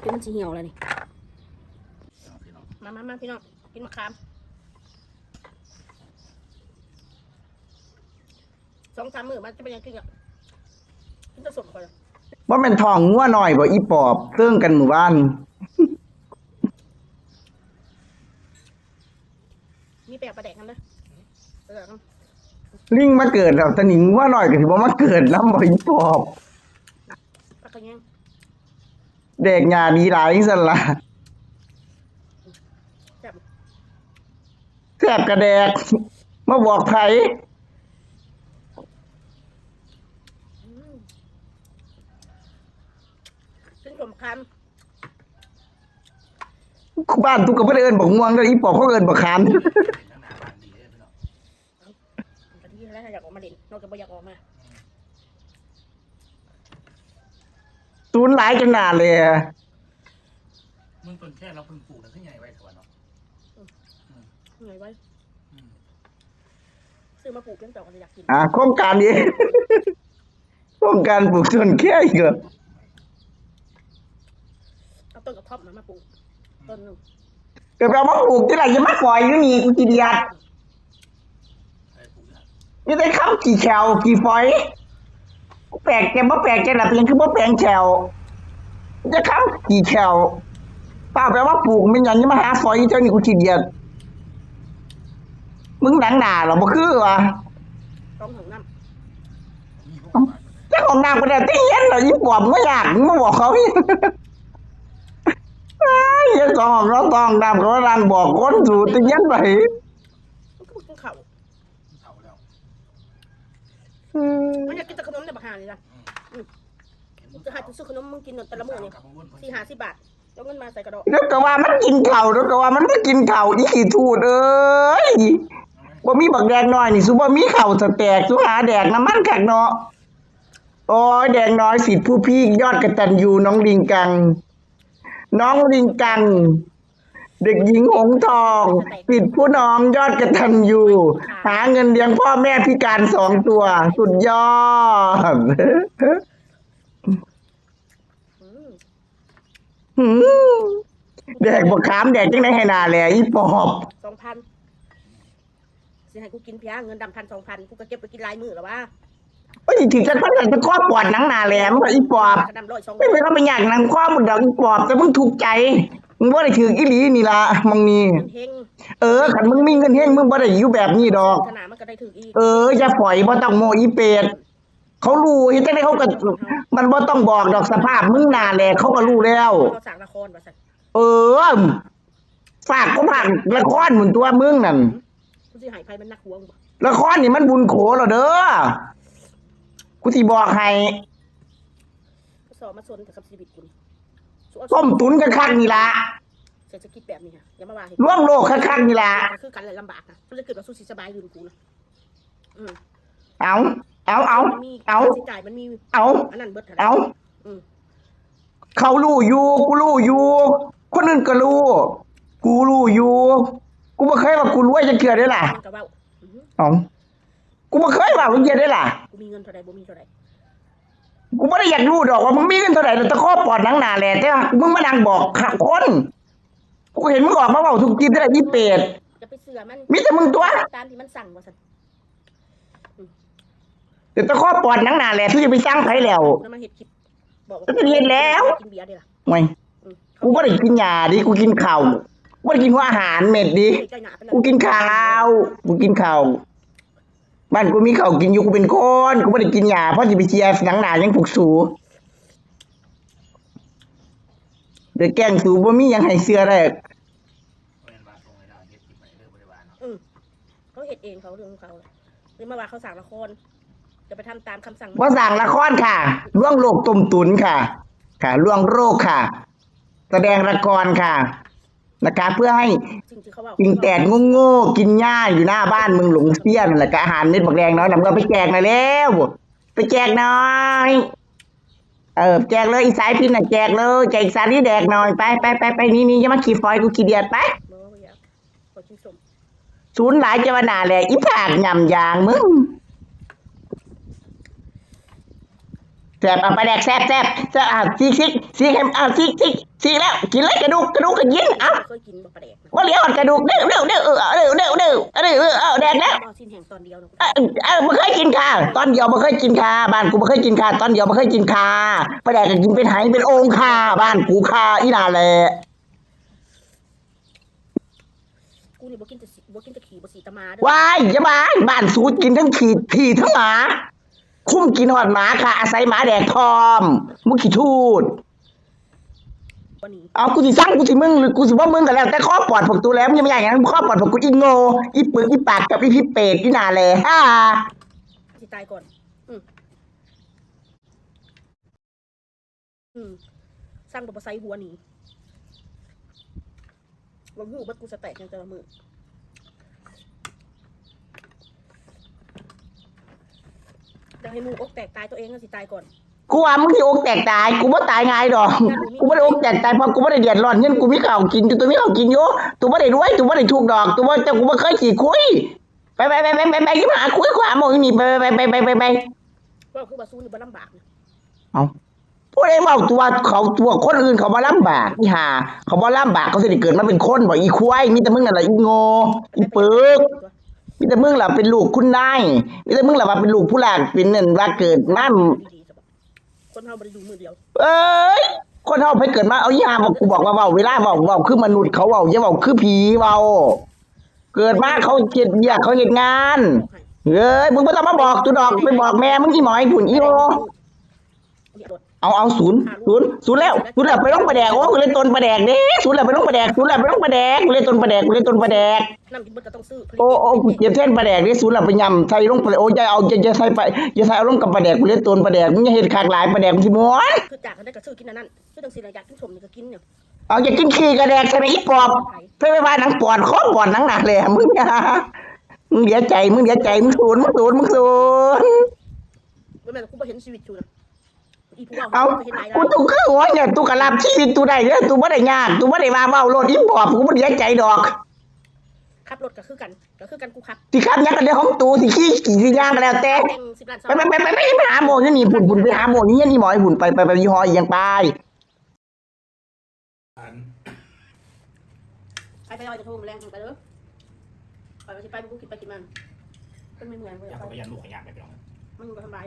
จนมันสีเหี่ยวเลยนี่มาพี่น้องกินมะขาม2-3 มื้อมันจะเป็นยังกินอ่ะกินจะสดก่อนว่ามันทองงัวหน่อยบ่อีปอบเตื้องกันหมู่บ้านมีแปลกประแดกกันนะลิงมาเกิดแล้วตะหนิงงัวหน่อยก็สิบ่มาเกิดนำบ่อีปอบปลากระแยงแดกหญ้าดีหลายจังซั่นล่ะแซ่บกระแดกมาบอกไผซึ่งผมคำบ้านทุกก็บ่ได้เอิ้นบักม่วงเด้ออีปอบเขาเอิ้นบักขามแต่ที่แรกอยากออกมาเด่นนอกจากไม่อยากออกมาตูนหลายจังหน้าเลยมึงต้นแค่เราเพิ่งปลูกนะที่ใหญ่ไว้ถวันเนาะไงไว้ซื้อมาปลูกเลี้ยงต่อกันอยากกินโครงการนี้โครงการปลูกต้นแค่อีกเหรอเอาต้นกระท่อมมาปลูกต้นนึงก็ไปเอามาปลูกที่ไหนจะมาปล่อยอยู่นี่กูกินยานี่ได้ข้าวกี่แถวกี่ฝอยแปลกแกบ่แปลกแกล่ะเป็นคือบ่แปลงแถวจะข้าวกี่แถวป้าแปลว่าปลูกมันหยังจะมาหาฝอยเจ้านี่กูกินยามึงหนังหนาเหรอบ่คือวะต้องของน้ำเจ้าของน้ำก็ได้ตีเย็นเหรอยิ่งปวดไม่อยากมึงมาบอกเขาพี่เจ้าของเราต้องน้ำเขาลังบอกคนสูตรตีเย็นไปก็เข่าแล้วมันอยากกินแต่ขนมในบักฮาเลยนะจะหาซื้อขนมมึงกินแต่ละมื้อนี่40 บาทแล้วเงินมาใส่กระดอกแล้วก็ว่ามันกินเข่าแล้วก็ว่ามันไม่กินเข่าอีขี้ทูดเอ้ยบ่มีบักแดงน้อยนี่ซุบ่มีเข่าสแตกซุหาแดกน้ำมันคักเนาะโอ้ยแดงน้อยสิทธิ์ผู้พี่ยอดกตัญญูน้องลิงกังน้องลิงกังเด็กหญิงหงทองสิทธิ์ผู้น้องยอดกตัญญูหาเงินเลี้ยงพ่อแม่พิการ2 ตัวสุดยอดแดกบักขามแดกจังได๋ให้หน้าแลอีปอบ 2,000สิให้กูกินเพียเงินดำ1,000-2,000กูก็เก็บไปกินหลายมื้อแล้วว่าโอ้ยถึงกันพันกันจะข้อปวดหนังหน้าแหลมก็อีปอบไม่เป็นว่าเป็นอย่างนั้นข้อมันดอกอีปอบแต่มึงถูกใจมึงบ่ได้ถืออีหลีนี่ล่ะมึงนี่คันมึงมีเงินเฮงมึงบ่ได้อยู่แบบนี้ดอกอย่าปล่อยบ่ต้องโมอีเป็ดเขารู้เฮ็ดจังได๋เขาก็มันบ่ต้องบอกดอกสภาพมึงหน้าแหลเขาก็รู้แล้วเขาสั่งละครว่าซั่นฝากก็ฝากละครหมุนตัวมึงนั่นกูสิให้ไผมันนักหวงบ่ละครนี่มันบุญโขแล้วเด้อกูสิบอกให้สอมาสนกับชีวิตกูต้มตุ๋นคักๆนี่ล่ะเศรษฐกิจแบบนี้ค่ะอย่ามาว่าร่วงโลกคักๆนี่ล่ะคือกันเลยลำบากนะกูจะเกิดว่าสู้สิสบายอยู่กูนะเอาจ่ายมันมีอันนั้นเบิดเขารู้อยู่กูรู้อยู่คนอื่นก็รู้กูรู้อยู่กูบ่เคยว่ากูรวยจังเทื่อเด้ล่ะกูบ่เคยว่าจังเทื่อเด้ล่ะกูมีเงินเท่าใดบ่มีเท่าใดกูบ่ได้อยากรู้ดอกว่ามึงมีเงินเท่าใดแต่ข้อปอดหนังหน้าแหละแต่มึงมานั่งบอกคนกูเห็นมึงออกมาเว้าทุกทีได้อีเป็ดจะไปเสือมันมีแต่มึงตัวตามที่มันสั่งว่าซั่นแต่ข้อปอดหนังหน้าแหละที่จะไปสร้างไผแล้วมาเฮ็ดคลิปบอกว่าจะเฮ็ดแล้วกินเบียร์ได้ล่ะโอ้ยกูบ่ได้กินยาดิกูกินข้าวบ่ได้กินหัวอาหารเม็ดดิกูกินข้าวบ้านกูมีข้าวกินอยู่กูเป็นคนกูบ่ได้กินยาเพราะสิไปเชียร์หนังหน้ายังผูกสูเด้อแกล้งสูบ่มีหยังให้เชื่อได้เขาเฮ็ดเองเขาเรื่องของเขาหรือมาว่าเขาสั่งละครจะไปทำตามคำสั่งบ่สั่งละครค่ะล่วงโลกต้มตุ๋นค่ะล่วงโรคค่ะแสดงละครค่ะนะคะเพื่อให้กินแตกโง่ๆกินหญ้าอยู่หน้าบ้านมึงหลงเสี้ยนนั่นแหละก็อาหารเม็ดบักแดงน้อยนำก็ไปแจกหน่อยแล้วไปแจกหน่อยแจกเลยอีสายพินน่ะแจกเลยแจกสาลีแดกหน่อยไปนี่อย่ามาขี้ฟอยกูขี้เดียดไปศูนย์หลายจะว่าหน้าแหละอีผากย่ำยางมึง แซ่บปลาแดกแซ่บซีกให้ซีกแล้วกินเลยกระดูกก็กินเอ้า เคยกินบ่ปลาแดกนะ ว่าเหลียวกระดูกเด้อแดกแล้ว บ่สิ้นแห่งตอนเดียวนะ บ่เคยกินค่ะตอนเดียวบ่เคยกินค่ะบ้านกูบ่เคยกินค่ะตอนเดียวบ่เคยกินค่ะปลาแดกก็กินเป็นไหเป็นโอ่งค่ะบ้านกูค่ะอีน่าแหละ กูนี่บ่กินแต่ขี่บ่สีตะมาเด้อ ว้ายอย่าบ้านสูดกินทั้งขี้ถี่ทั้งหมาคุ้มกินหอดหมาค่ะอาศัยหมาแดกทอมมุขี้ทูด วันนี้ เอากูสิสั่งกูสิมึงหรือกูสิบ่มึงก็แล้วแต่ข้อปอดพวกตัวแล้วมึงยังไม่อย่างนั้นข้อปอดพวกกูอีโง่อีปึกอีปากกับอีพี่เป็ดอีหน่าแหละฮ่า สิตายก่อนสร้างบ่ใส่หัวหนีบ่ฮู้บัดกูสแต็กจังแต่ละมื้อจะให้หมู่อกแตกตายตัวเองก็สิตายก่อน กูว่ามึงสิอกแตกตายกูบ่ตายง่ายดอกกูบ่ได้อกแตกตายเพราะกูบ่ได้เดือดร้อนเงินกูมีข้าวกินตัวมีข้าวกินอยู่ตัวบ่ได้รวยตัวบ่ได้ทุกข์ดอกตัวบ่แต่กูบ่เคยขี้คุยไปที่หาคุยกว่าหมองนี่ไป ว่าคือว่าสู้นี่บ่ลำบากนะ เอาผู้ใดเว้าตัวคนอื่นเขาบ่ลำบากอีห่าเขาบ่ลำบากเขาสิได้เกิดมาเป็นคนบ่อีควายมีแต่มึงนั่นล่ะอีโง่อีปึกมีแต่มึงล่ะเป็นลูกคุณนายมีแต่มึงล่ะว่าเป็นลูกผู้หลานเป็นนั่นว่าเกิดมา ดีๆซะบ่คนเฮาบ่ได้อยู่มื้อเดียว เอ้ยคนเฮาไปเกิดมาเอาอีห่าบอกกูบอกว่าเว้าเวลาเว้าคือมนุษย์เขาเว้าอย่าเว้าคือผีเว้าเกิดมาเขาเฮ็ดเวียกเขาเฮ็ดงานเอ้ยมึงบ่ต้องมาบอกตัวดอกไปบอกแม่มึงอีหมอยพุ่นอีโอ เนี่ยรถ เอาศูนย์แล้วไปลงประแดกโอ้กูเล่นตนประแดกเด้ศูนย์แล้วไปลงประแดกกูเล่นตนประแดกน้ำกินเบิดก็ต้องซื้อ โอ้กูเก็บเส้นประแดกนี่ศูนย์แล้วไปยำใส่ลงไปโอ้ยอย่าใส่ไปอย่าใส่เอาลงกับประแดกกูเล่นตนประแดกมึงอย่าเฮ็ดคักหลายประแดกมันสิม้วน คือจากกันได้ก็ซื้อกินอันนั้นคือจังซี่น่ะอยากกินสมนี่ก็กินเนี่ย เอาอย่ากินขี้กระแดกใช่ไหมอีปอบเพิ่นไปว่าหนังปอดคอปอดหนังหนักเลยมึงอย่ามึงเสียใจมึงศูนย์ บ่แม่นกูบ่เห็นชีวิตอยู่นะอีผู้ว่า เอา เห็นหลาย กูตุกคือหัวเนี่ยตุกกะรับชีวิตตุได้เด้อตุบ่ได้ยากตุบ่ได้ว่าเว้าโลดอีปอบกูบ่เสียใจดอก ขับรถก็คือกันกูขับ สิครับยังกันเรื่องของตูสิขี้สิย่างกันแล้วแต่ แบ่ง10ล้าน ไปหาโมนี่นี่พุ่นไปหาโมนี่นี่หมอยพุ่นไปยี่ห้ออีหยังไป ไปเอาจะโทรมาแรงไปเด้อไปว่าสิไปกูคิดไปกินมันเป็นไม่เหมือน อยากไปยันลูกขยันไปไปลอง มันอยู่กับทำลาย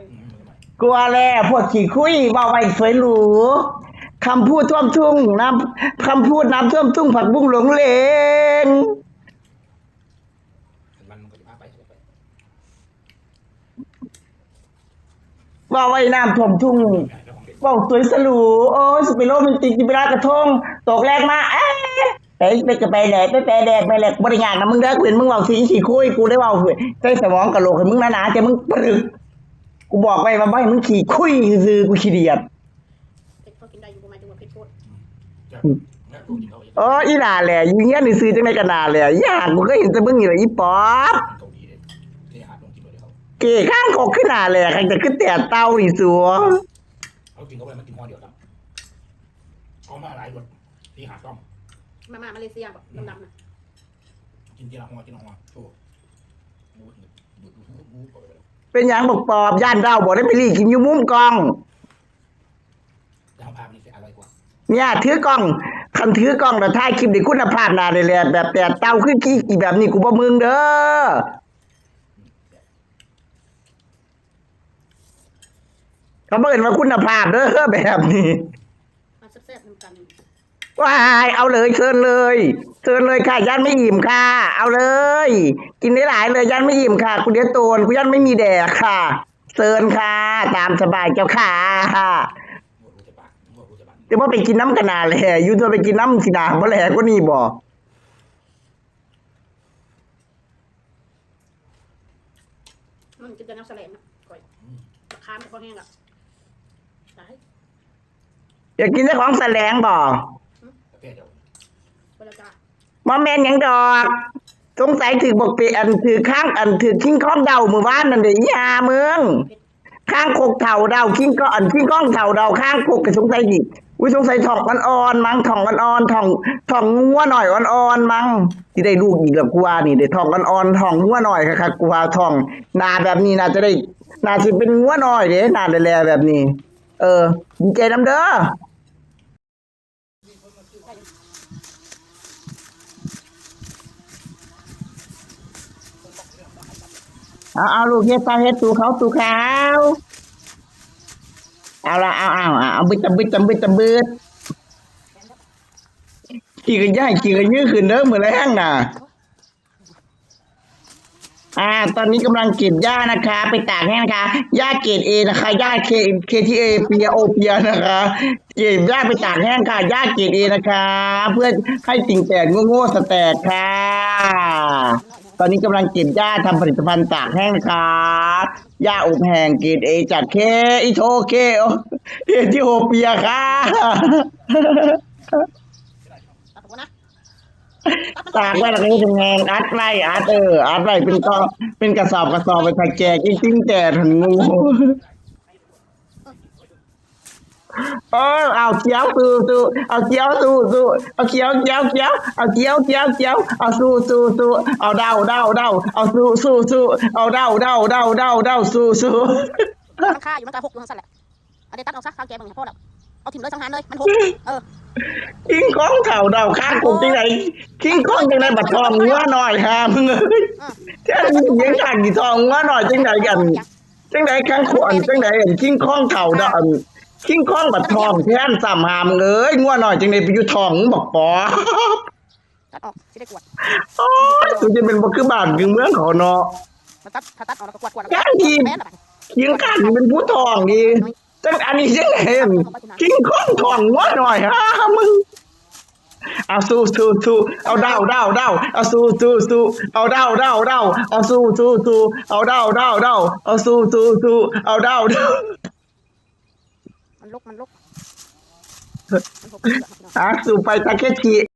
กลัวแล้วพวกขี้คุยเว้าไว้สวยหรูคำพูดท่วมทุ่งน้ำคำพูดน้ำท่วมทุ่งผักบุ้งหลงเลง มันก็จะพาไป เว้าไว้น้ำท่วมทุ่งเว้าสวยสลูโอ้ยสิไปโรแมนติกสิไปลอยกระทงตกแรกมาไปก็ไปแดกไปแดกไปแหลกบ่ได้ยากนะมึงเด้อกูเห็นมึงเว้าสิขี้คุยกูได้เว้าใส่สมองกะโหลกให้มึงหนาๆแต่มึงปรึกกูบอกไว้ว่าบ่ให้มึงขี้คุยซื่อกูขี้เดียด เพชรเขากินได้อยู่ประมาณจังหวัดเพชรโคตร อีหน่าแหละอยู่เงี้ยนี่ซื้อจังได๋ก็น่าแหละอีห่ากูก็เห็นแต่มึงนี่แหละอีป๊อบ เก๋ข้างคกขึ้นหน้าแหละใครจะขึ้นแต่เต้านี่สัว เขากินเข้าไปมันกินห่อเดียวครับเขามาหลายรสที่หาซ่อม มาเลเซียแบบดำๆนะ กินทีละห่อโชว์บูด เป็นหยังบอกปอบย่านเราบ่ได้ไปรีกินอยู่มุมกล้อง แล้วภาพนี้จะอร่อยกว่า เนี่ยถือกล้องคันถือกล้องแล้วถ่ายคลิปได้คุณภาพน่าได้แหละแบบแต่เต้าคือกี้แบบนี้กูบ่มึงเด้อเขาบ่เห็นว่าคุณภาพเด้อแบบนี้ มาแซ่บๆน้ำกัน ว้ายเอาเลยเชิญเลยค่ะย่านไม่อิ่มค่ะ เอาเลย กินได้หลายเลยย่านไม่อิ่มค่ะกูเดี๋ยวโตนกูย่านไม่มีแดกค่ะเชิญค่ะ ตามสบายเจ้าค่ะแต่ว่าไปกินน้ำกันนาแหละอยู่ตัวไปกินน้ำสินาบ่แหละก็นี่บ่ มันกินแต่น้ำแสลงนะก่อยค้ามก็แห้งอ่ะได้ อยากกินแต่ของแสลงบ่ เดี๋ยว เวลาจ้า บ่แม่นหยังดอกสงสัยถือบอกเปอันถือข้างอันถือคิงคองเดามื้อวานนั่นเด้อีหาเมืองข้างโคกเฒ่าเดาคิงก็อันคิงคองเฒ่าเดาข้างโคกก็สงสัยดิอุ้ยสงสัยท้องอ่อนๆมั้งท้องอ่อนๆท้องงัวหน่อยอ่อนๆมั้งสิได้ลูกอีกแล้วกูว่านี่ได้ท้องอ่อนๆท้องงัวหน่อยคักๆกูว่าท้องหน้าแบบนี้น่าจะได้น่าสิเป็นงัวน้อยเด้หน้าแลๆแบบนี้ ดีใจน้ำเด้อเอาลูกเฮ็ดตาเฮ็ดตูเขาเอาละเอาบึดตะบึดขี่กันย่ายขี่กันยื้อขึ้นเด้อมื้อแรงน่ะตอนนี้กำลังเก็บหญ้านะคะ ไปตากแห้งนะคะหญ้าเกรดเอนะคะหญ้าเคทีเอเปียโอเปียนะคะเก็บหญ้าไปตากแห้งค่ะหญ้าเกรดเอนะคะ เพื่อให้สิ่งแตกโง่สแตกค่ะ ตอนนี้กำลังเก็บหญ้าทำผลิตภัณฑ์ตากแห้งนะคะหญ้าอบแห้งเกรดเอจากอิโทเคเอธิโอเปียค่ะ ตัดหัวนะ ตากไว้แล้วก็ทำงานอัดไว้เป็นกระสอบไปใส่แจกจริงๆแต่ถึงงูเอาเกี้ยวสู้เอาเกี้ยวสู้เอาเกี้ยวเอาเกี้ยวเอาสู้เอาเดาเอาสู้เอาเดาสู้ มันฆ่าอยู่มันกระหกอยู่ทั้งสั้นแหละเอาเดี๋ยวตัดเอาซะข้าวแกงมึงพ่อเราเอาถิ่มเลยสังหารเลยมันหกคิงคองเถ่าเดาข้างกูจังไหนคิงคองจังไหนบัดทองงัวหน่อยฮะมึงเอ้ยแค่นี้ยังขันกี่ทองงัวหน่อยจังไหนกันจังไหนข้างขวนจังไหนคิงคองเถ่าเดาคิงคองบัดทองแท่นสามหามเอ้ยงัวหน่อยจังไหนไปอยู่ทองบอกปอตัดออกสิได้กวดโอ้ยสุดจะเป็นบ่คือบ้านคือเมืองเขาเนาะถ้าตัดออกแล้วก็กวดแค่ทีคิงขันเป็นผู้ทองดีจังอันนี้จังไหนคิงคองทองงัวหน่อยฮะมึงเอาสู้เอาเดาเอาสู้เอาเดาเอาสู้เอาเดาเอาสู้เอาเดามันลุกสู้ไปตะเคียน